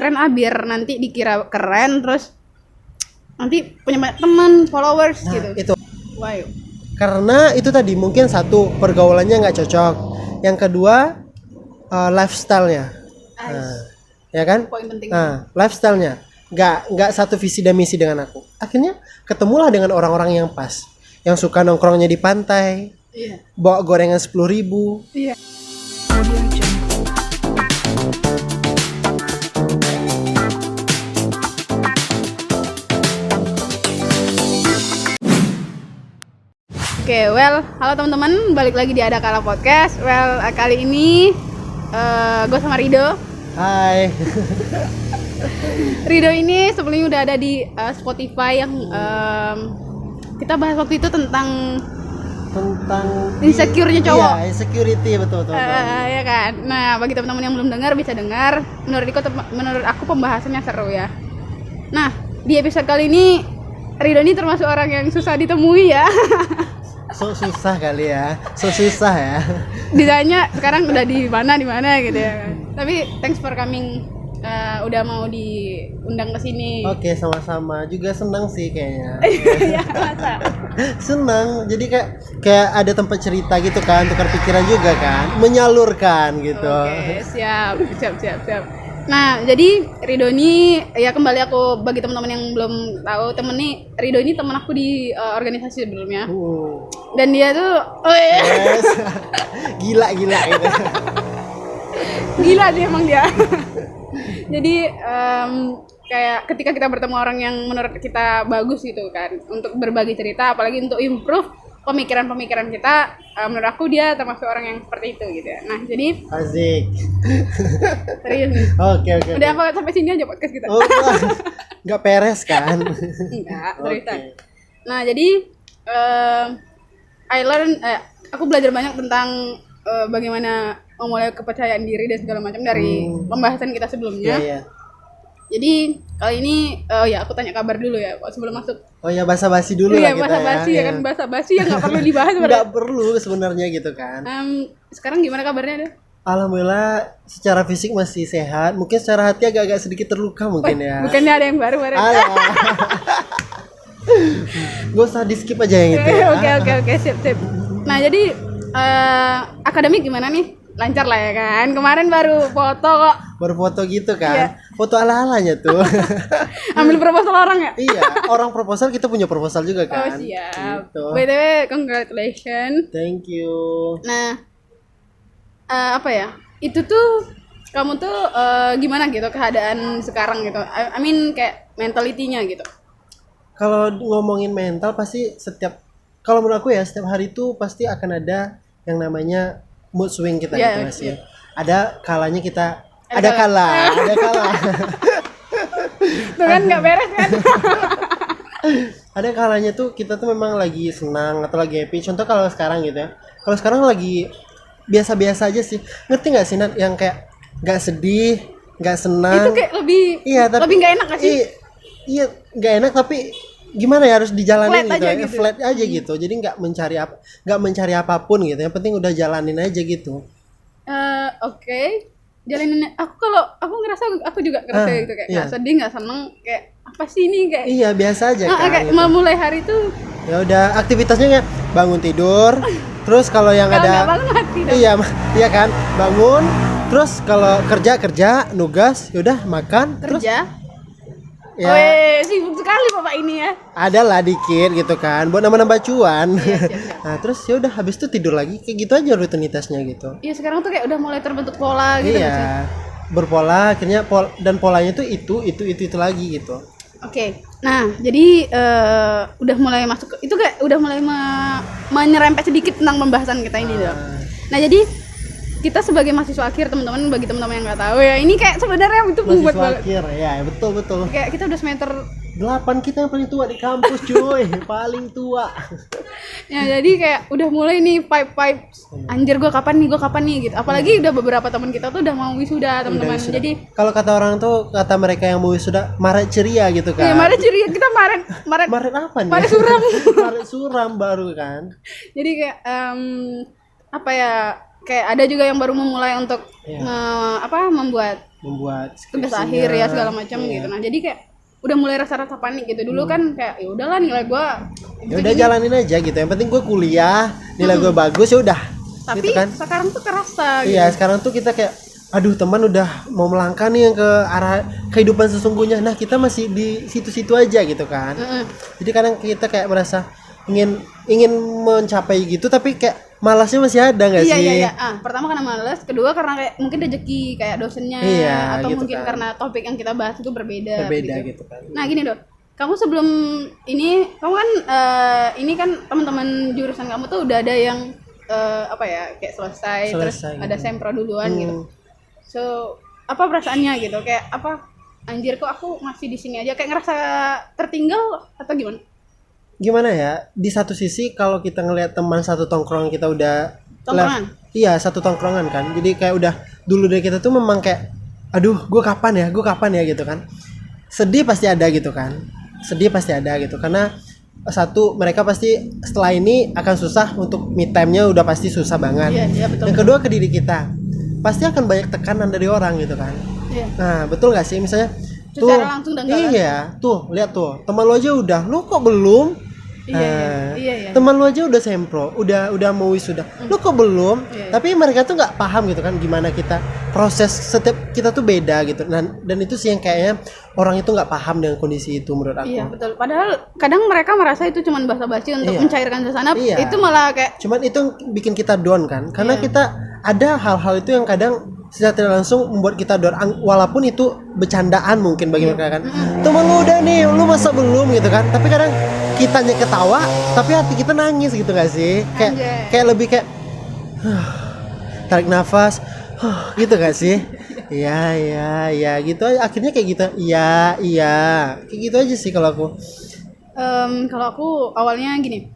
keren biar nanti dikira keren, terus nanti punya banyak teman, followers Nah, gitu. itu Why? karena itu tadi mungkin satu pergaulannya nggak cocok, yang kedua lifestyle-nya. Nah, ya kan? Poin penting. Nah, lifestyle-nya nggak satu visi dan misi dengan aku. Akhirnya ketemulah dengan orang-orang yang pas, yang suka nongkrongnya di pantai, Iya. bawa gorengan 10.000. Iya. Oke, halo teman-teman, balik lagi di Ada Kala Podcast. Kali ini gue sama Rido. Hai. Rido ini sebelumnya udah ada di Spotify yang kita bahas waktu itu tentang insecure-nya cowok. Iya, insecurity betul. Ya kan. Nah, bagi teman-teman yang belum dengar bisa dengar. Menurut aku pembahasannya seru ya. Nah, di episode kali ini Rido ini termasuk orang yang susah ditemui ya. Susah kali ya. Susah ya. Ditanya sekarang udah di mana gitu ya kan. Tapi thanks for coming, udah mau diundang ke sini. Oke, sama-sama. Juga senang sih kayaknya. Ya, masa? Senang. Jadi kayak ada tempat cerita gitu kan, tukar pikiran juga kan, menyalurkan gitu. Oke, siap. Nah, jadi Rido ini ya, kembali aku bagi teman-teman yang belum tahu, Rido ini teman aku di organisasi sebelumnya. Dan dia tuh Yes. Gila gitu. Gila sih emang dia. Jadi kayak ketika kita bertemu orang yang menurut kita bagus gitu kan, untuk berbagi cerita, apalagi untuk improve pemikiran kita, menurut aku dia termasuk orang yang seperti itu gitu ya. Nah, jadi Asik. serius nih. Oke. Udah apa sampai sini aja podcast kita? Oh, nggak peres kan? Enggak, cerita. Oke. Nah, jadi aku belajar banyak tentang bagaimana memulai kepercayaan diri dan segala macam dari pembahasan kita sebelumnya. Iya. Jadi kali ini aku tanya kabar dulu ya sebelum masuk. Oh ya, basa-basi dulu lah kita basa-basi ya kan, basa-basi ya nggak perlu dibahas. Nggak perlu sebenarnya gitu kan. Sekarang gimana kabarnya deh? Alhamdulillah secara fisik masih sehat, mungkin secara hati agak sedikit terluka mungkin ya. Bukannya ada yang baru. Gak usah di skip aja yang itu ya. Oke, sip. Nah, jadi akademik gimana nih? Lancar lah ya kan? Kemarin baru foto kok. Baru foto gitu kan. Iya. Foto ala-alanya tuh. Ambil proposal orang ya? Iya, orang proposal, kita punya proposal juga kan. Oh, siap. Gitu. BTW congratulations. Thank you. Nah, apa ya? Itu tuh kamu tuh gimana gitu keadaan sekarang gitu? I mean kayak mentality-nya gitu. Kalau ngomongin mental pasti kalau menurut aku ya, setiap hari itu pasti akan ada yang namanya mood swing kita gitu masih. Yeah. Ada kalanya kita ada kala. Tuh kan nggak beres kan? Ada kalanya tuh kita tuh memang lagi senang atau lagi happy. Contoh kalau sekarang gitu ya. Kalau sekarang lagi biasa-biasa aja sih. Ngerti nggak sih, Nat? Yang kayak nggak sedih, nggak senang. Itu kayak lebih nggak enak nggak sih? Iya, nggak enak, tapi gimana ya, harus dijalanin Flat gitu aja ya. gitu. Flat aja gitu. Jadi nggak mencari apapun gitu. Yang penting udah jalanin aja gitu. Oke. Jalanin. Aku ngerasa aku juga ngerasa gitu kayak nggak sedih, nggak seneng, kayak apa sih ini kayak. Iya, biasa aja kan. Kayak Gitu. memulai hari tuh. Ya udah, aktivitasnya kayak bangun tidur. Terus kalau yang Kalau ada nggak bangun mati dong. Iya kan, bangun. Terus kalau kerja, nugas, yaudah makan. Terus Kerja. ya Weh, sibuk sekali bapak ini ya. ada lah dikit gitu kan, buat nambah cuan. Siap. Nah terus ya udah, habis itu tidur lagi, kayak gitu aja rutinitasnya gitu. Iya, sekarang tuh kayak udah mulai terbentuk pola gitu nggak sih? Iya, berpola akhirnya dan polanya tuh itu lagi gitu. Oke. Nah, jadi udah mulai masuk itu kayak udah mulai menyerempet sedikit tentang pembahasan kita ini dong. Nah, jadi kita sebagai mahasiswa akhir, teman-teman, bagi teman-teman yang nggak tahu ya, ini kayak sebenarnya itu membuat Mahasiswa banget. akhir ya, betul. Kayak kita udah semester 8, kita yang paling tua di kampus cuy. Paling tua. ya, jadi kayak udah mulai nih pipe anjir, gue kapan nih gitu. Apalagi udah beberapa teman kita tuh udah mau wisuda, teman-teman. Jadi kalau kata orang tuh, kata mereka yang mau wisuda, Maret ceria gitu kan. iya, Maret ceria, kita Maret Maret apa nih? Maret suram. Maret suram baru kan. Jadi kayak apa ya, kayak ada juga yang baru memulai untuk membuat membuat tugas skripsinya. akhir ya segala macam Iya. gitu. Nah jadi kayak udah mulai rasa-rasa panik gitu. Dulu kan kayak ya udahlah nilai gue Ya udah jalanin aja gitu, yang penting gue kuliah, nilai gue bagus, ya udah tapi gitu kan. sekarang tuh kerasa gitu. Iya, sekarang tuh kita kayak aduh, teman udah mau melangkah nih yang ke arah kehidupan sesungguhnya, nah kita masih di situ-situ aja gitu kan. Jadi kadang kita kayak merasa ingin mencapai gitu, tapi kayak malasnya masih ada nggak Iya sih? iya iya. Pertama karena malas, kedua karena kayak mungkin rezeki kayak dosennya, Iya, atau gitu mungkin kan. karena topik yang kita bahas itu berbeda Gitu kan. Nah gini Dok, kamu sebelum ini kamu kan ini kan teman-teman jurusan kamu tuh udah ada yang apa ya kayak selesai terus Selesai, ada gitu. sempro duluan gitu. So apa perasaannya gitu? Kayak apa? Anjir kok aku masih di sini aja, kayak ngerasa tertinggal atau gimana? Gimana ya, di satu sisi kalau kita ngelihat teman satu tongkrongan kita udah Tongkrongan? iya, satu tongkrongan kan, jadi kayak udah dulu dari kita tuh memang kayak aduh gue kapan ya gitu kan, sedih pasti ada gitu kan, karena satu, mereka pasti setelah ini akan susah untuk me time-nya, udah pasti susah banget. Iya betul. Yang kedua, ke diri kita pasti akan banyak tekanan dari orang gitu kan. Iya. Nah betul gak sih, misalnya Secara langsung dan nggak iya tuh lihat tuh, teman lo aja udah, lu kok belum. Iya. Teman lu aja udah sempro, udah mau wisuda, lu kok belum? Iya. Tapi mereka tuh nggak paham gitu kan, gimana kita proses, setiap kita tuh beda gitu. Dan itu sih yang kayaknya orang itu nggak paham dengan kondisi itu menurut aku. Iya betul. Padahal kadang mereka merasa itu cuma basa-basi untuk Iya. mencairkan suasana. Iya. Itu malah kayak Cuman itu bikin kita down kan, karena Iya. kita ada hal-hal itu yang kadang secara tidak langsung membuat kita down, walaupun itu bercandaan mungkin bagi mereka kan. Temen lu udah nih, lu masa belum gitu kan? Tapi kadang kitanya ketawa, tapi hati kita nangis gitu gak sih? Kayak lebih kayak tarik nafas, gitu gak sih? Iya gitu aja. Akhirnya kayak gitu. Iya, kayak gitu aja sih kalau aku. kalau aku awalnya gini.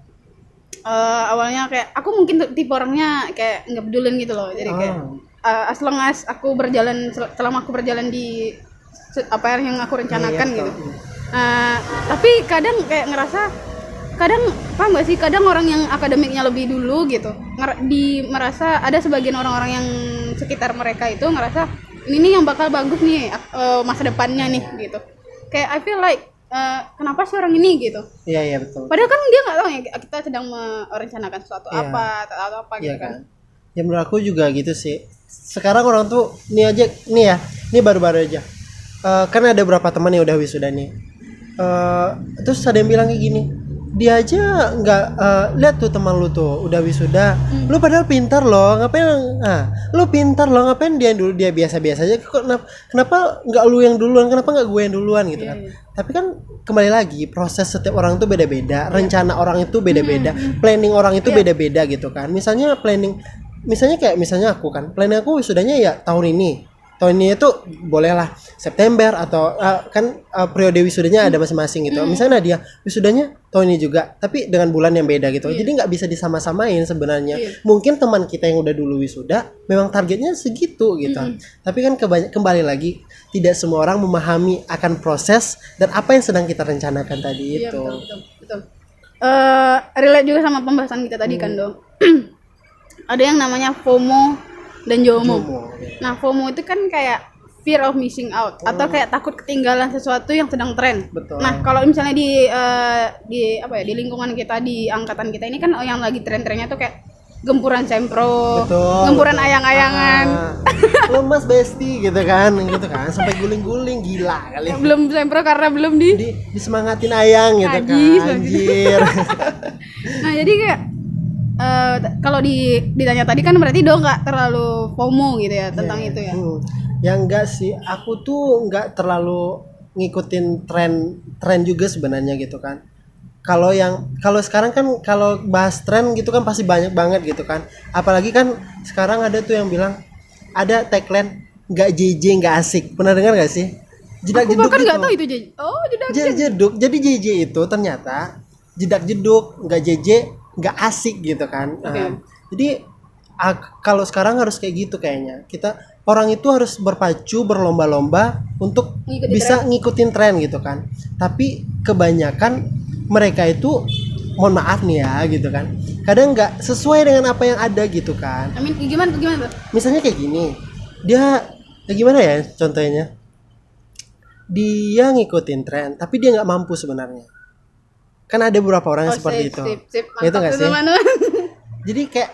Awalnya kayak aku mungkin tipe orangnya kayak nggak pedulin gitu loh. Jadi kayak as long as aku berjalan, selama aku berjalan di apa yang aku rencanakan Iya, gitu. Tapi kadang kayak ngerasa, kadang paham gak sih, kadang orang yang akademiknya lebih dulu gitu merasa ada sebagian orang-orang yang sekitar mereka itu ngerasa ini nih yang bakal bagus nih masa depannya nih gitu. Kayak I feel like kenapa sih orang ini gitu. Iya betul. Padahal kan dia nggak tahu ya kita sedang merencanakan sesuatu Iya. atau apa gitu Iya kan. Ya menurut aku juga gitu sih. Sekarang orang tuh ini baru-baru aja. Kan ada beberapa teman yang udah wisuda nih. Terus ada yang bilang kayak gini, dia aja nggak lihat tuh teman lu tuh udah wisuda, lu padahal pintar loh, ngapain? Lu pintar loh, ngapain dia dulu, dia biasa-biasa aja, kok kenapa nggak lu yang duluan, kenapa nggak gue yang duluan gitu kan? Tapi kan kembali lagi, proses setiap orang tuh beda-beda, rencana orang itu beda-beda, planning orang itu beda-beda gitu kan. Misalnya aku kan, planning aku wisudanya ya tahun ini itu bolehlah September atau periode wisudanya ada masing-masing gitu. Misalnya dia wisudanya tahun ini juga, tapi dengan bulan yang beda gitu. Jadi nggak bisa disama-samain sebenarnya. Mungkin teman kita yang udah dulu wisuda memang targetnya segitu gitu. Tapi kan kembali lagi, tidak semua orang memahami akan proses dan apa yang sedang kita rencanakan tadi itu. Betul. Relate juga sama pembahasan kita tadi kan dong. Ada yang namanya FOMO dan JOMO. Nah, FOMO itu kan kayak fear of missing out atau kayak takut ketinggalan sesuatu yang sedang tren. Betul. Nah, kalau misalnya di lingkungan kita, di angkatan kita ini kan yang lagi tren-trennya tuh kayak gempuran sempro, gempuran ayang-ayangan. Lemas besti gitu kan sampai guling-guling, gila kali. Belum sempro karena belum disemangatin ayang gitu kan. Anjir. Nah, jadi kayak kalau ditanya tadi kan berarti Do nggak terlalu FOMO gitu ya tentang itu ya? Ya enggak sih, aku tuh nggak terlalu ngikutin tren juga sebenarnya gitu kan. Kalau sekarang kan kalau bahas tren gitu kan pasti banyak banget gitu kan. Apalagi kan sekarang ada tuh yang bilang, ada tagline nggak JJ nggak asik. Pernah dengar nggak sih? Jedak jeduk. Aku bahkan nggak tahu itu JJ. Oh, jedak jeduk. Jadi JJ itu ternyata jedak jeduk, nggak JJ nggak asik gitu kan. Jadi kalau sekarang harus kayak gitu kayaknya. Orang itu harus berpacu, berlomba-lomba untuk ngikutin tren gitu kan. Tapi kebanyakan mereka itu, mohon maaf nih ya gitu kan, kadang nggak sesuai dengan apa yang ada gitu kan. Gimana tuh? Misalnya kayak gini, dia Ya gimana ya contohnya? Dia ngikutin tren, tapi dia nggak mampu sebenarnya. Kan ada beberapa orang yang seperti itu. Sip. Gitu Mantap nggak tuh, sih? teman-teman. Jadi kayak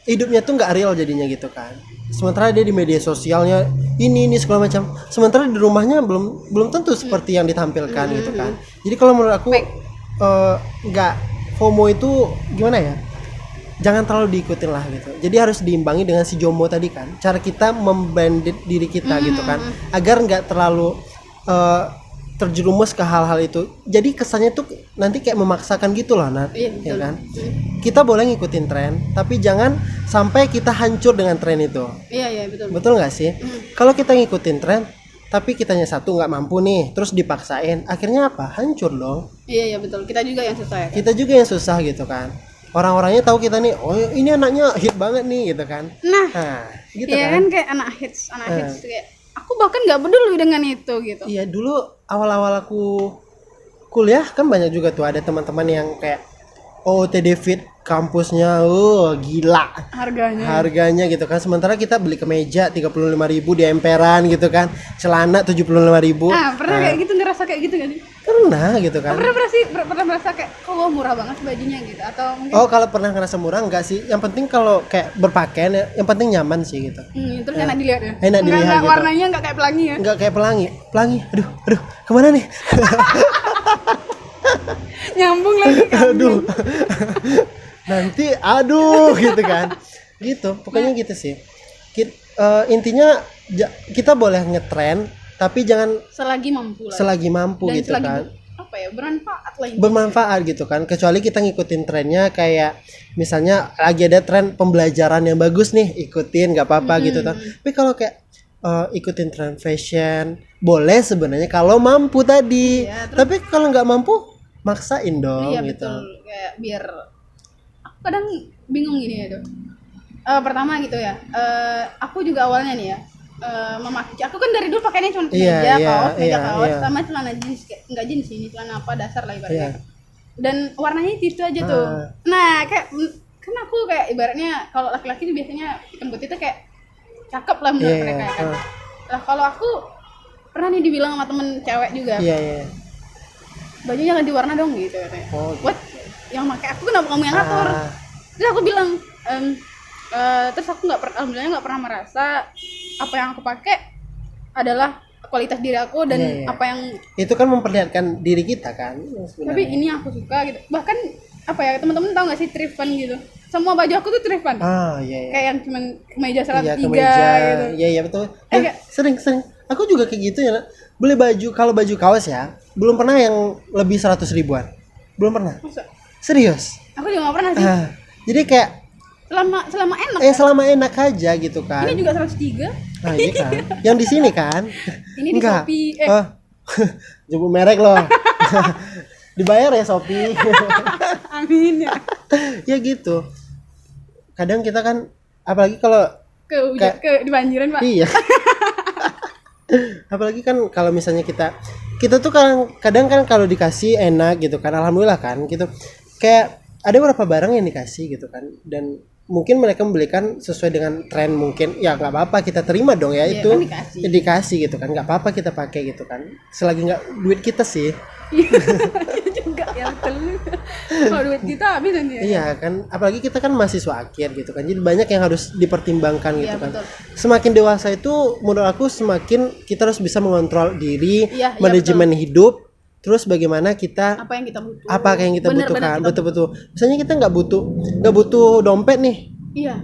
hidupnya tuh nggak real jadinya gitu kan. Sementara dia di media sosialnya ini segala macam. Sementara di rumahnya belum tentu seperti yang ditampilkan gitu kan. Jadi kalau menurut aku nggak FOMO itu gimana ya? Jangan terlalu diikutin lah gitu. Jadi harus diimbangi dengan si Jombo tadi kan. Cara kita membandit diri kita gitu kan, agar nggak terlalu terjerumus ke hal-hal itu. Jadi kesannya tuh nanti kayak memaksakan gitu lah, Nat. Iya, Ya betul. kan? Kita boleh ngikutin tren, tapi jangan sampai kita hancur dengan tren itu. Iya, betul. Betul nggak sih? Kalau kita ngikutin tren, tapi kitanya satu nggak mampu nih, terus dipaksain, akhirnya apa? Hancur dong. Iya, betul. Kita juga yang susah ya. Kita juga yang susah gitu kan. Orang-orangnya tahu kita nih, oh ini anaknya hit banget nih gitu kan. Nah, Gitu iya kan. kan kayak anak hits kayak aku bahkan nggak peduli dengan itu gitu. Iya, dulu awal-awal aku kuliah kan banyak juga tuh ada teman-teman yang kayak OOTD fit kampusnya, gila harganya gitu kan. Sementara kita beli kemeja 35.000 di emperan gitu kan, celana 75.000. Pernah kayak gitu, ngerasa kayak gitu gak sih? Pernah gitu kan. Pernah merasa kayak kok murah banget bajunya gitu, atau mungkin Kalau pernah ngerasa murah enggak sih? Yang penting kalau kayak berpakaian ya, yang penting nyaman sih gitu. terus enak dilihat ya. Enak dilihat Enggak, gitu. warnanya enggak kayak pelangi ya. Enggak kayak pelangi. Aduh, kemana nih? Nyambung lagi kan. Aduh. Nanti gitu kan. Gitu, pokoknya gitu sih. Intinya kita boleh ngetren tapi jangan Selagi mampu lah. selagi mampu Dan gitu selagi kan. bermanfaat lah ini. Bermanfaat gitu kan, kecuali kita ngikutin trennya kayak misalnya lagi ada tren pembelajaran yang bagus nih, ikutin nggak apa-apa gitu kan. Tapi kalau kayak ikutin tren fashion boleh sebenarnya kalau mampu tadi. Iya, tapi kalau nggak mampu maksain dong Iya gitu. betul, kayak biar aku kadang bingung gini ya tuh. Pertama gitu ya, aku juga awalnya nih ya memakai, aku kan dari dulu pakainya cuma meja kaos sama celana jeans, kayak enggak jeans ini celana apa dasar lah ibaratnya. Dan warnanya itu aja tuh. Nah kayak kan aku kayak ibaratnya kalau laki-laki tuh biasanya hitam putih tuh kayak cakep lah menurut mereka ya kan. Lah kalau aku pernah nih dibilang sama temen cewek juga, bajunya ganti warna dong gitu katanya. What? Yang pakai aku kenapa kamu yang ngatur? Terus aku bilang terus aku alhamdulillah nggak pernah merasa apa yang aku pakai adalah kualitas diri aku dan apa yang itu kan memperlihatkan diri kita kan sebenarnya. Tapi ini yang aku suka gitu. Bahkan apa ya, teman-teman tahu nggak sih thriftan gitu? Semua baju aku tuh thriftan. Kayak yang cuman kemeja 103 gitu. Iya betul. Sering aku juga kayak gitu ya. Beli baju, kalau baju kaos ya belum pernah yang lebih 100 ribuan, belum pernah. Masa? Serius, aku juga nggak pernah sih. Jadi kayak selama enak selama enak aja gitu kan. Ini juga 103. Iya kan, yang di sini kan. Ini di Shopee. Jemput merek loh. Dibayar ya Shopee. Amin ya. Ya gitu. Kadang kita kan apalagi kalau di banjiran Pak. Iya. Apalagi kan kalau misalnya kita tuh kadang kan kalau dikasih enak gitu kan, alhamdulillah kan gitu. Kayak ada beberapa barang yang dikasih gitu kan, dan mungkin mereka membelikan sesuai dengan tren, mungkin ya nggak apa-apa kita terima dong ya, itu kan dikasih gitu kan, nggak apa-apa kita pakai gitu kan, selagi nggak duit kita sih. Juga ya betul. Kalau duit kita habis nanti ya. Iya kan, apalagi kita kan mahasiswa akhir gitu kan, jadi banyak yang harus dipertimbangkan gitu kan. Betul. Semakin dewasa itu menurut aku semakin kita harus bisa mengontrol diri, manajemen betul. hidup. Terus bagaimana kita apa yang kita butuhkan, betul-betul. Misalnya kita nggak butuh dompet nih. Iya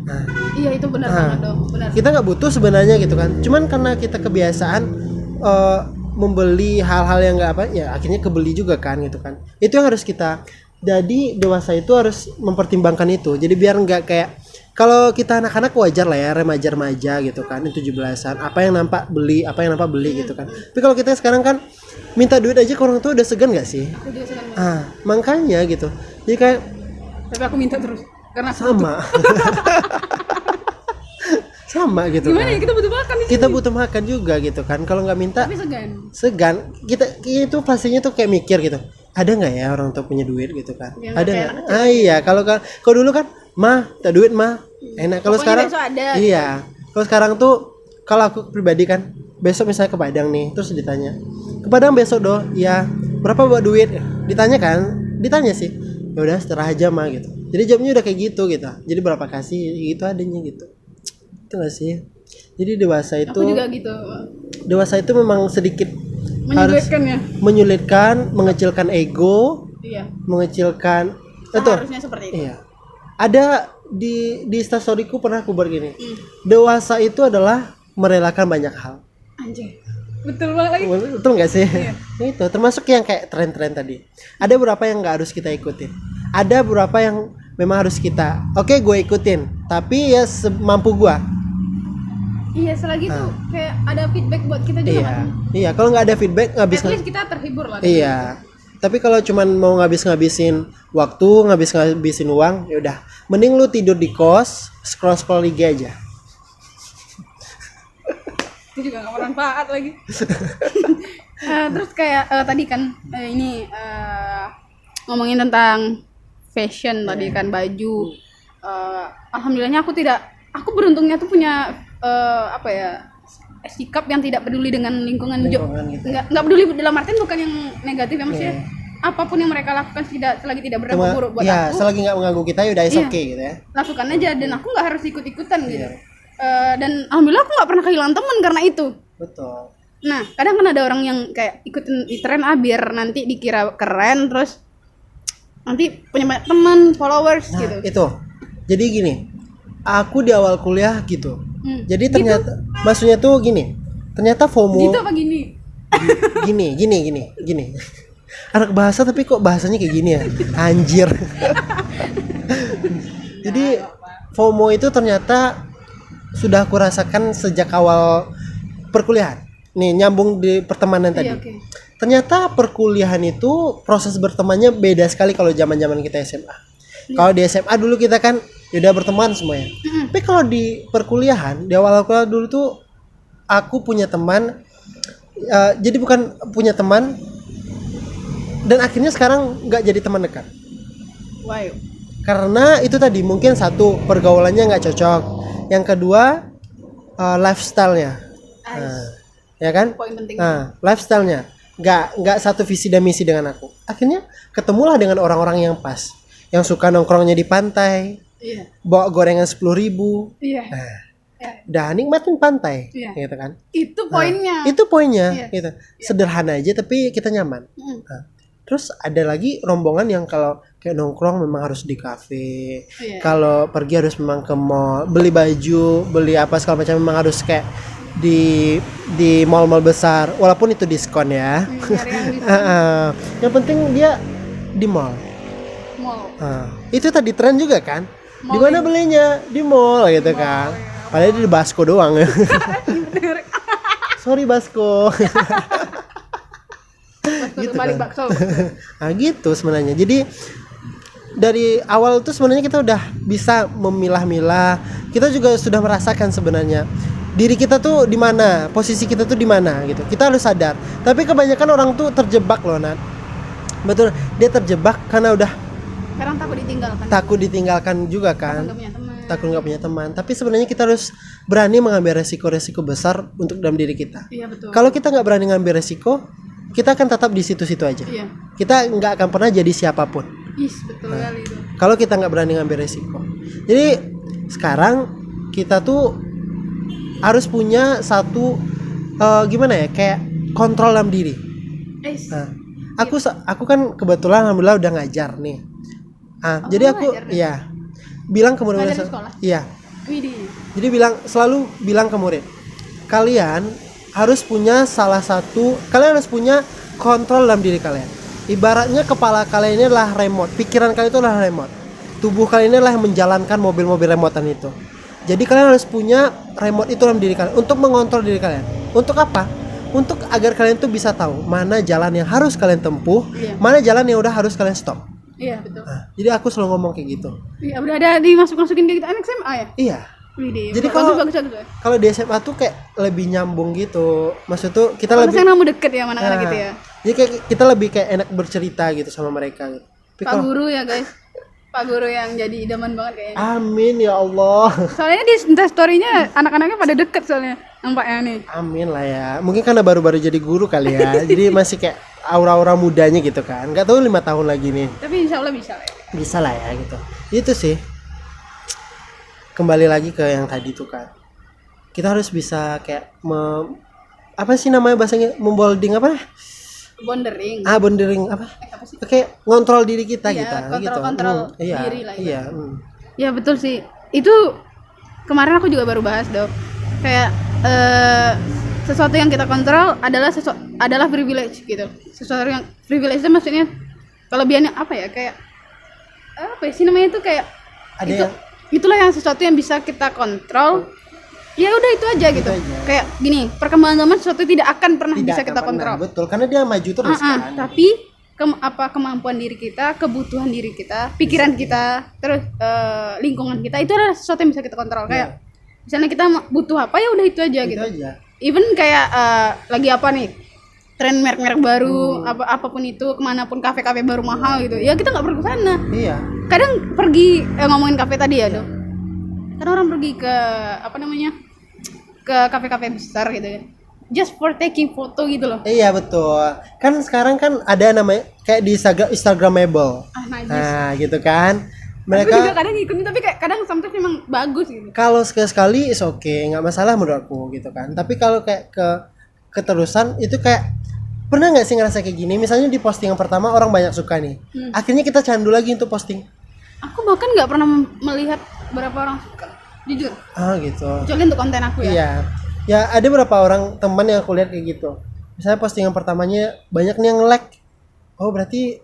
itu benar banget dong, benar. Kita nggak butuh sebenarnya gitu kan, cuman karena kita kebiasaan membeli hal-hal yang nggak apa ya, akhirnya kebeli juga kan gitu kan. Itu yang harus kita, jadi dewasa itu harus mempertimbangkan itu. Jadi biar nggak kayak kalau kita anak-anak wajar lah ya, remaja-remaja gitu kan, 17-an, apa yang nampak beli gitu kan. Tapi kalau kita sekarang kan minta duit aja ke orang tua udah segan gak sih? Makanya gitu. Jadi kayak tapi aku minta terus karena sama. Sama gitu. Gimana kan. Ya, kita butuh makan di sini. Kita butuh makan juga gitu kan. Kalau nggak minta tapi segan. Kita itu pastinya tuh kayak mikir gitu. Ada nggak ya orang tua punya duit gitu kan? Ya, ada nggak? Iya. Kalau dulu kan, mah, tak duit mah, enak. Kalau sekarang, ada, iya. Kalau sekarang tuh kalau aku pribadi kan, besok misalnya ke Padang nih, terus ditanya, ke Padang besok doh, ya berapa buat duit? Ditanya sih, ya udah seterah aja mah gitu. Jadi jawabnya udah kayak gitu gitu. Jadi berapa kasih gitu adanya gitu. Itu gak sih? Jadi Aku juga gitu. dewasa itu memang sedikit harus Menyulitkan ya. menyulitkan, mengecilkan ego, Iya. mengecilkan Harusnya seperti itu. iya. Ada di instastoryku pernah aku buat gini. Dewasa itu adalah merelakan banyak hal. Anjay. Betul banget lagi. Betul nggak sih? Iya. Itu termasuk yang kayak tren-tren tadi. Ada beberapa yang nggak harus kita ikutin. Ada beberapa yang memang harus kita. Oke, gue ikutin. Tapi ya semampu gue. Iya, selagi tuh kayak ada feedback buat kita juga Iya. kan. Iya. Kalau nggak ada feedback At ngabis. least kita terhibur lah. Iya. Tapi kalau cuman mau ngabisin waktu, ngabisin uang, ya udah. Mending lu tidur di kos, scroll IG aja. Itu juga nggak bermanfaat lagi. Terus kayak tadi kan ini ngomongin tentang fashion tadi kan, baju. Alhamdulillahnya aku beruntungnya tuh punya apa ya, sikap yang tidak peduli dengan lingkungan Gitu. nggak peduli dalam artian bukan yang negatif ya, maksudnya apapun yang mereka lakukan selagi tidak berdampak buruk buat ya, aku, selagi nggak mengganggu kita ya udah Iya. okay gitu ya. lakukan aja, dan aku nggak harus ikut-ikutan gitu. Iya. Dan alhamdulillah aku nggak pernah kehilangan teman karena itu. Betul. Nah, kadang kan ada orang yang kayak ikutin tren biar nanti dikira keren, terus nanti punya banyak teman, followers Nah, gitu. itu. Jadi gini, aku di awal kuliah gitu. Jadi Gitu? ternyata maksudnya tuh gini. Ternyata FOMO Gitu apa gini? gini. Anak bahasa tapi kok bahasanya kayak gini ya? Anjir. Jadi FOMO itu ternyata sudah aku rasakan sejak awal perkuliahan. Nih, nyambung di pertemanan tadi. Iya, oke. Ternyata perkuliahan itu proses bertemannya beda sekali kalau zaman-zaman kita SMA. Kalau di SMA dulu kita kan udah berteman semuanya. Tapi kalau di perkuliahan, di awal kuliah dulu tuh aku punya teman, jadi bukan punya teman, dan akhirnya sekarang nggak jadi teman dekat. Wow. Karena itu tadi mungkin satu pergaulannya nggak cocok, yang kedua lifestyle-nya, ya kan? Poin penting. Lifestyle-nya nggak satu visi dan misi dengan aku. Akhirnya ketemulah dengan orang-orang yang pas, yang suka nongkrongnya di pantai, Iya. bawa gorengan 10.000, Iya. udah nikmatin pantai, Iya. gitu kan? Itu poinnya. Itu poinnya, Iya. gitu. Sederhana aja tapi kita nyaman. Nah, terus ada lagi rombongan yang kalau kayak nongkrong memang harus di kafe. Iya. Kalau pergi harus memang ke mall, beli baju, beli apa segala macam, memang harus kayak di mall-mall besar, walaupun itu diskon ya. Nyari yang di Yang penting dia di mall. mall. Itu tadi tren juga kan? Di Mall mana belinya? Di mall gitu kan. Padahal di Basko doang. Sorry Basko. Gitu balik bakso. Nah gitu sebenarnya. Jadi dari awal tuh sebenarnya kita udah bisa memilah-milah. Kita juga sudah merasakan sebenarnya diri kita tuh di mana, posisi kita tuh di mana gitu. Kita harus sadar. Tapi kebanyakan orang tuh terjebak loh, Nat. Betul, dia terjebak karena udah Sekarang takut ditinggalkan. takut ditinggalkan juga kan. Nggak punya teman. Takut nggak punya teman. Tapi sebenarnya kita harus berani mengambil resiko-resiko besar untuk dalam diri kita. Iya betul. Kalau kita nggak berani ngambil resiko, kita akan tetap di situ-situ aja. Iya. Kita nggak akan pernah jadi siapapun. Betul kali itu. Kalau kita nggak berani ngambil resiko. Jadi sekarang kita tuh harus punya satu gimana ya, kayak kontrol dalam diri. Nah, aku kan kebetulan alhamdulillah udah ngajar nih. Jadi aku ngajar nih? ya bilang ke murid, Ngajar di sekolah? iya. Widih. Jadi selalu bilang ke murid, kalian harus punya kalian harus punya kontrol dalam diri kalian. Ibaratnya kepala kalian ini adalah remote, pikiran kalian itu adalah remote. Tubuh kalian ini adalah yang menjalankan mobil-mobil remotean itu. Jadi kalian harus punya remote itu dalam diri kalian untuk mengontrol diri kalian. Untuk apa? Untuk agar kalian tuh bisa tahu mana jalan yang harus kalian tempuh, mana jalan yang udah harus kalian stop. Iya betul. Jadi aku selalu ngomong kayak gitu. Iya udah ada dimasukin kayak gitu anak SMA ya. Iya. Widih. Jadi bagus. kalau di SMA tuh kayak lebih nyambung gitu. Maksud tuh kita lebih Saya kamu deket ya sama anak-anak gitu ya. Jadi kayak kita lebih kayak enak bercerita gitu sama mereka gitu. Tapi Pak Guru ya guys. Pak Guru yang jadi idaman banget kayaknya. Amin ya Allah. Soalnya di Instastory-nya anak-anaknya pada deket soalnya nampaknya nih. Amin lah ya. Mungkin karena baru-baru jadi guru kali ya. Jadi masih kayak aura-aura mudanya gitu kan. Nggak tahu 5 tahun lagi nih. Tapi insya Allah bisa lah ya. Bisa lah ya gitu. Itu sih. Kembali lagi ke yang tadi tuh kan. Kita harus bisa kayak apa sih namanya bahasanya, membolding apa? Bondering. Bondering apa? Apa sih? Kayak ngontrol diri kita Iya, gitu. kontrol Iya, diri lah. iya. Ya betul sih. Itu kemarin aku juga baru bahas dong. Kayak sesuatu yang kita kontrol adalah privilege gitu. Sesuatu yang privilege itu maksudnya kelebihannya apa ya? Kayak apa sih namanya itu kayak Ada itu yang itulah yang sesuatu yang bisa kita kontrol. Ya udah itu aja gitu. aja. Kayak gini, perkembangan zaman sesuatu tidak akan pernah tidak bisa akan kita pernah, kontrol. betul, karena dia maju terus kan. Tapi kemampuan diri kita, kebutuhan diri kita, pikiran kita, terus lingkungan kita itu adalah sesuatu yang bisa kita kontrol. Kayak misalnya kita butuh apa ya udah itu aja Itu gitu. aja. Even kayak lagi apa nih, tren merek-merek baru, apapun itu, kemanapun kafe-kafe baru mahal gitu, ya kita nggak perlu ke sana. Iya. Kadang pergi ngomongin kafe tadi ya dong. Kadang orang pergi ke apa namanya, ke kafe-kafe besar gitu ya, just for taking foto gitu loh. Iya betul. Kan sekarang kan ada namanya kayak di Instagramable. Najis. Nah, gitu kan. Aku juga Mereka kadang ngikutin, tapi kayak kadang sometimes memang bagus gitu. kalau sekali-sekali is oke, nggak masalah menurut aku gitu kan. Tapi kalau kayak keterusan itu kayak, pernah nggak sih ngerasa kayak gini? Misalnya di posting yang pertama orang banyak suka nih. Akhirnya kita candu lagi untuk posting. Aku bahkan nggak pernah melihat berapa orang suka, jujur. Gitu. Kecuali untuk konten aku ya. Iya. Ya ada beberapa orang teman yang aku lihat kayak gitu. Misalnya postingan pertamanya banyak nih yang like. Oh berarti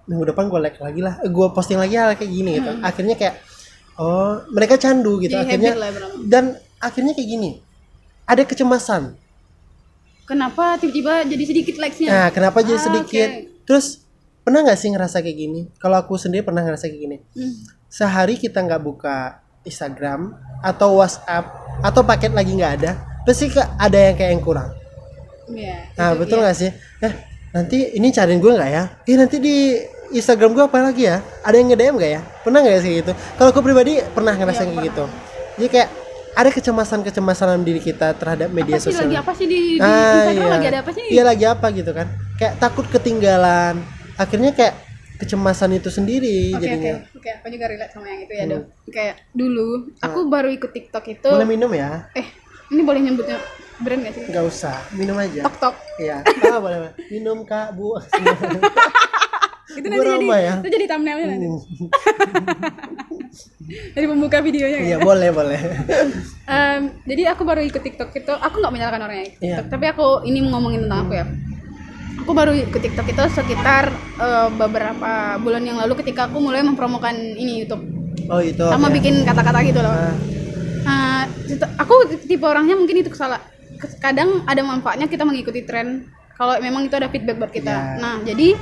minggu depan gue like lagi lah. Gue posting lagi hal kayak gini gitu. Akhirnya kayak mereka candu gitu. Jadi Akhirnya habit lah, bro. dan akhirnya kayak gini. Ada kecemasan. Kenapa tiba-tiba jadi sedikit likes-nya? Nah kenapa jadi sedikit? Oke. Terus pernah nggak sih ngerasa kayak gini? Kalau aku sendiri pernah ngerasa kayak gini. Sehari kita nggak buka Instagram atau WhatsApp atau paket lagi nggak ada, pasti ada yang kayak yang kurang. Iya. Nah itu, betul iya. nggak sih? Nanti ini cariin gue nggak ya? Nanti di Instagram gue apa lagi ya? Ada yang nge-DM nggak ya? Pernah nggak sih gitu? Kalau aku pribadi pernah ngerasa kayak gitu. Jadi kayak ada kecemasan dalam diri kita terhadap media Apa sih sosial. lagi apa sih di Instagram iya. lagi ada apa sih? Iya lagi apa gitu kan? Kayak takut ketinggalan. Akhirnya kayak kecemasan itu sendiri jadinya. Oke, aku juga relate sama yang itu ya, Dok. Kayak dulu aku baru ikut TikTok itu. Boleh minum ya? Ini boleh nyebutnya brand nggak sih? Nggak usah, minum aja. Tok. Iya. Boleh. Minum Kak, Bu. Itu Bu Rama ya. itu jadi thumbnailnya nanti. Jadi pembuka videonya Iya, ya. boleh. Jadi aku baru ikut TikTok itu, aku nggak menyalahkan orang yang ikut Iya. TikTok, tapi aku ini ngomongin tentang aku ya. Aku baru ikut TikTok itu sekitar beberapa bulan yang lalu ketika aku mulai mempromokan ini YouTube. Oh itu. Sama oke. bikin kata-kata gitu loh. Aku tipe orangnya mungkin itu salah. Kadang ada manfaatnya kita mengikuti tren kalau memang itu ada feedback buat kita. Iya. Nah, jadi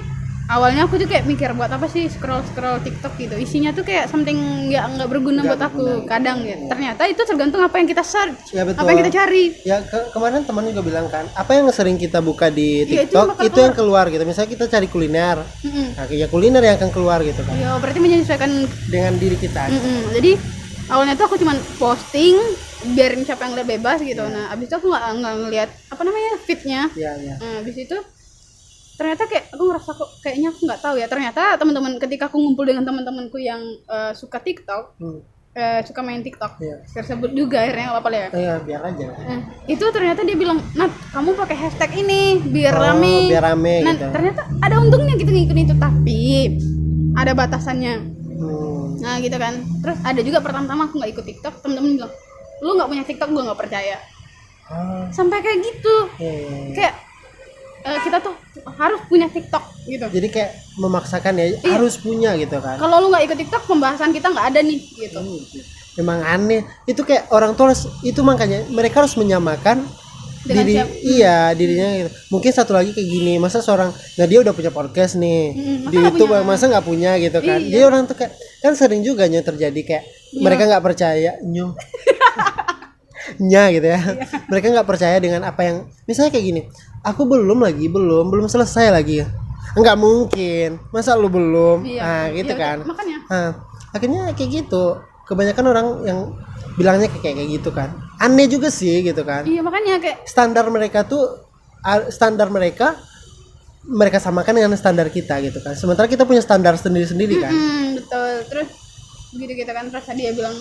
awalnya aku tuh kayak mikir buat apa sih scroll TikTok gitu. Isinya tuh kayak something nggak berguna buat aku kadang ya. Ternyata itu tergantung apa yang kita search, Ya, betul. apa yang kita cari. Ya kemarin teman juga bilang kan, apa yang sering kita buka di Iya, itu TikTok bakal itu yang keluar gitu. Misalnya kita cari kuliner, nah ya kuliner yang akan keluar gitu kan, Ya berarti menyesuaikan. dengan diri kita. Jadi awalnya tuh aku cuman posting biarin siapa yang lihat bebas gitu. Nah, abis itu aku nggak ngeliat apa namanya feednya. Iya. Nah, abis itu ternyata kayak aku ngerasa kok kayaknya aku nggak tahu ya. Ternyata teman-teman ketika aku ngumpul dengan teman-temanku yang suka TikTok, suka main TikTok, Iya. tersebut juga akhirnya nggak apa-apa ya. Iya, biar aja. Itu ternyata dia bilang, Nat, kamu pakai hashtag ini biar rame. Biar rame Nah, gitu. ternyata ada untungnya gitu ngikutin itu, tapi ada batasannya. Nah gitu kan. Terus ada juga pertama-tama aku nggak ikut TikTok, temen-temen bilang, lu nggak punya TikTok, gue nggak percaya. Sampai kayak gitu. Kayak kita tuh harus punya TikTok gitu. Jadi kayak memaksakan ya, harus punya gitu kan. Kalau lu nggak ikut TikTok, pembahasan kita nggak ada nih gitu. Memang aneh. Itu kayak orang tua itu makanya mereka harus menyamakan Dengan dirinya gitu. Mungkin satu lagi kayak gini, masa seorang, nah dia udah punya podcast nih di YouTube, masa nggak punya gitu kan. Dia orang tuh kayak, kan sering juga terjadi kayak mereka nggak percaya gitu ya. Mereka nggak percaya dengan apa yang, misalnya kayak gini, aku belum selesai lagi ya, nggak mungkin, masa lu belum. Nah gitu Iya, kan. makanya akhirnya kayak gitu. Kebanyakan orang yang bilangnya kayak gitu kan, aneh juga sih gitu kan. Iya makanya kayak Standar mereka tuh mereka samakan dengan standar kita gitu kan, sementara kita punya standar sendiri-sendiri kan. betul. Terus begitu gitu kan, terus dia bilang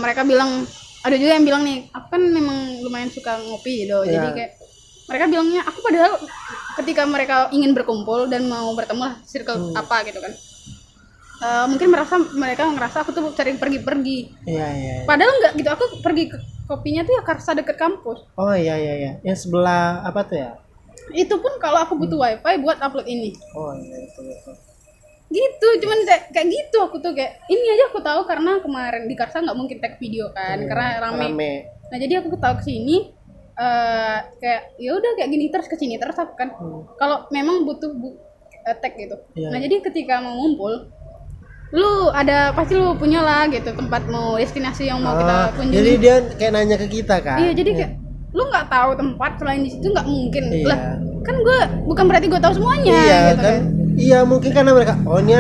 mereka bilang, ada juga yang bilang nih, aku kan memang lumayan suka ngopi gitu. Iya. Jadi kayak mereka bilangnya, aku padahal ketika mereka ingin berkumpul dan mau bertemu lah circle apa gitu kan, mungkin mereka ngerasa aku tuh cari pergi-pergi. Iya. Padahal enggak gitu, aku pergi ke kopinya tuh ya karsa deket kampus. Oh iya, yang sebelah apa tuh ya? Itu pun kalau aku butuh wifi buat upload ini. Oh iya itu. Gitu, cuman kayak gitu aku tuh kayak ini aja aku tahu karena kemarin di karsa nggak mungkin tag video kan, karena rame. Nah jadi aku tahu kesini kayak ya udah kayak gini terus kesini terus aku kan. Kalau memang butuh tag gitu. Iya. Nah jadi ketika mau ngumpul, pasti lu punya lah gitu tempat mau destinasi yang mau kita kunjungi. Jadi dia kayak nanya ke kita kan. Iya jadi kayak lu nggak tahu tempat selain di situ nggak mungkin. Iya. Lah kan gue bukan berarti gue tahu semuanya Iya gitu kan. Iya mungkin karena mereka ini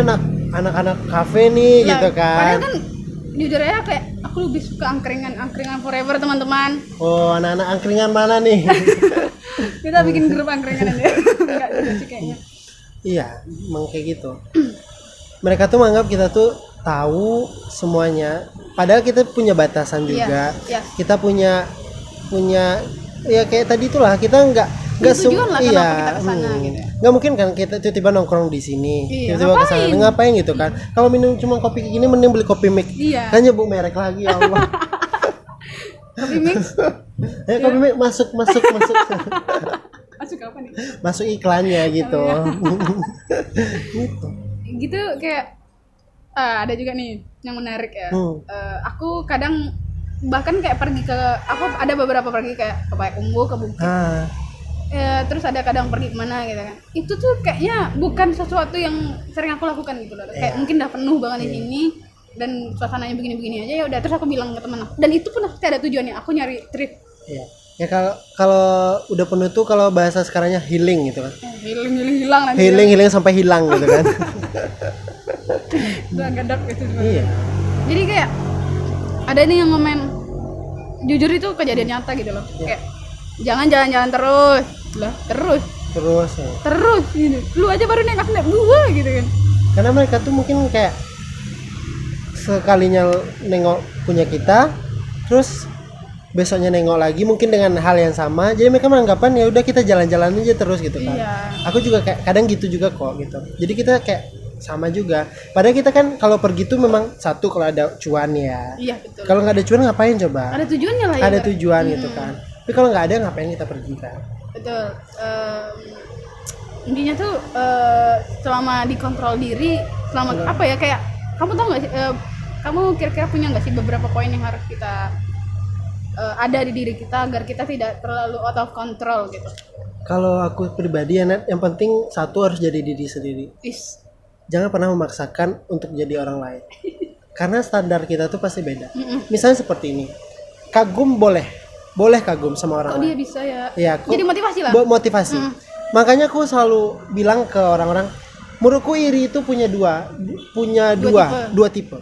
anak-anak kafe nih Lah, gitu kan. Padahal kan jujur ya kayak aku lebih suka angkringan forever teman-teman. Oh anak-anak angkringan mana nih? Kita bikin grup angkringan aja. Enggak juga sih kayaknya. Iya emang kayak gitu. Mereka tuh menganggap kita tuh tahu semuanya, padahal kita punya batasan juga. Iya. Kita punya ya kayak tadi itulah, kita nggak tujuan lah kenapa kita kesana gitu ya. nggak mungkin kan kita tiba-tiba nongkrong di sini, Iya, tiba-tiba kesana ngapain gitu kan. Kalau minum cuma kopi kayak gini mending beli kopi mix. Iya. Kan nyebut merek lagi ya Allah. Kopi mix Kopi mix masuk masuk apa nih? masuk iklannya gitu. Gitu. Gitu kayak ada juga nih yang menarik ya. Aku kadang bahkan kayak aku ada beberapa pergi kayak ke Payakumbuh, ke Bukit. Terus ada kadang pergi kemana gitu kan. Itu tuh kayaknya bukan sesuatu yang sering aku lakukan gitu loh. Kayak mungkin udah penuh banget di sini dan suasananya begini-begini aja, ya udah terus aku bilang ke temen aku. Dan itu pun pasti ada tujuannya. Aku nyari trip. Iya. Ya kalau udah penuh tuh kalau bahasa sekarangnya healing gitu kan. Hilang nanti. Healing sampai hilang gitu kan. Udah agak dark gitu sebenarnya. Iya. Jadi kayak ada nih yang ngomen, jujur itu kejadian nyata gitu loh. Kayak jangan jalan-jalan terus lah, terus gitu. Lu aja baru naik gua gitu kan. Karena mereka tuh mungkin kayak sekalinya nengok punya kita, terus besoknya nengok lagi mungkin dengan hal yang sama, jadi mereka beranggapan ya udah kita jalan-jalan aja terus gitu kan. Iya. Aku juga kayak kadang gitu juga kok gitu. Jadi kita kayak sama juga. Padahal kita kan kalau pergi tuh memang satu kalau ada cuan ya. Iya betul. Kalau nggak ada cuan ngapain coba? Ada tujuannya lah ya. Ada tujuan gitu kan. Tapi kalau nggak ada ngapain kita pergi kan? Betul. Intinya tuh selama dikontrol diri, selama apa ya kayak kamu tahu nggak sih? Kamu kira-kira punya nggak sih beberapa poin yang harus kita ada di diri kita agar kita tidak terlalu out of control gitu? Kalau aku pribadi ya Nat, yang penting satu harus jadi diri sendiri. Jangan pernah memaksakan untuk jadi orang lain. Karena standar kita tuh pasti beda. Misalnya seperti ini. Kagum boleh kagum sama orang lain. Dia bisa ya. Iya, jadi motivasi lah. Motivasi. Makanya aku selalu bilang ke orang-orang, menurutku iri itu punya dua tipe.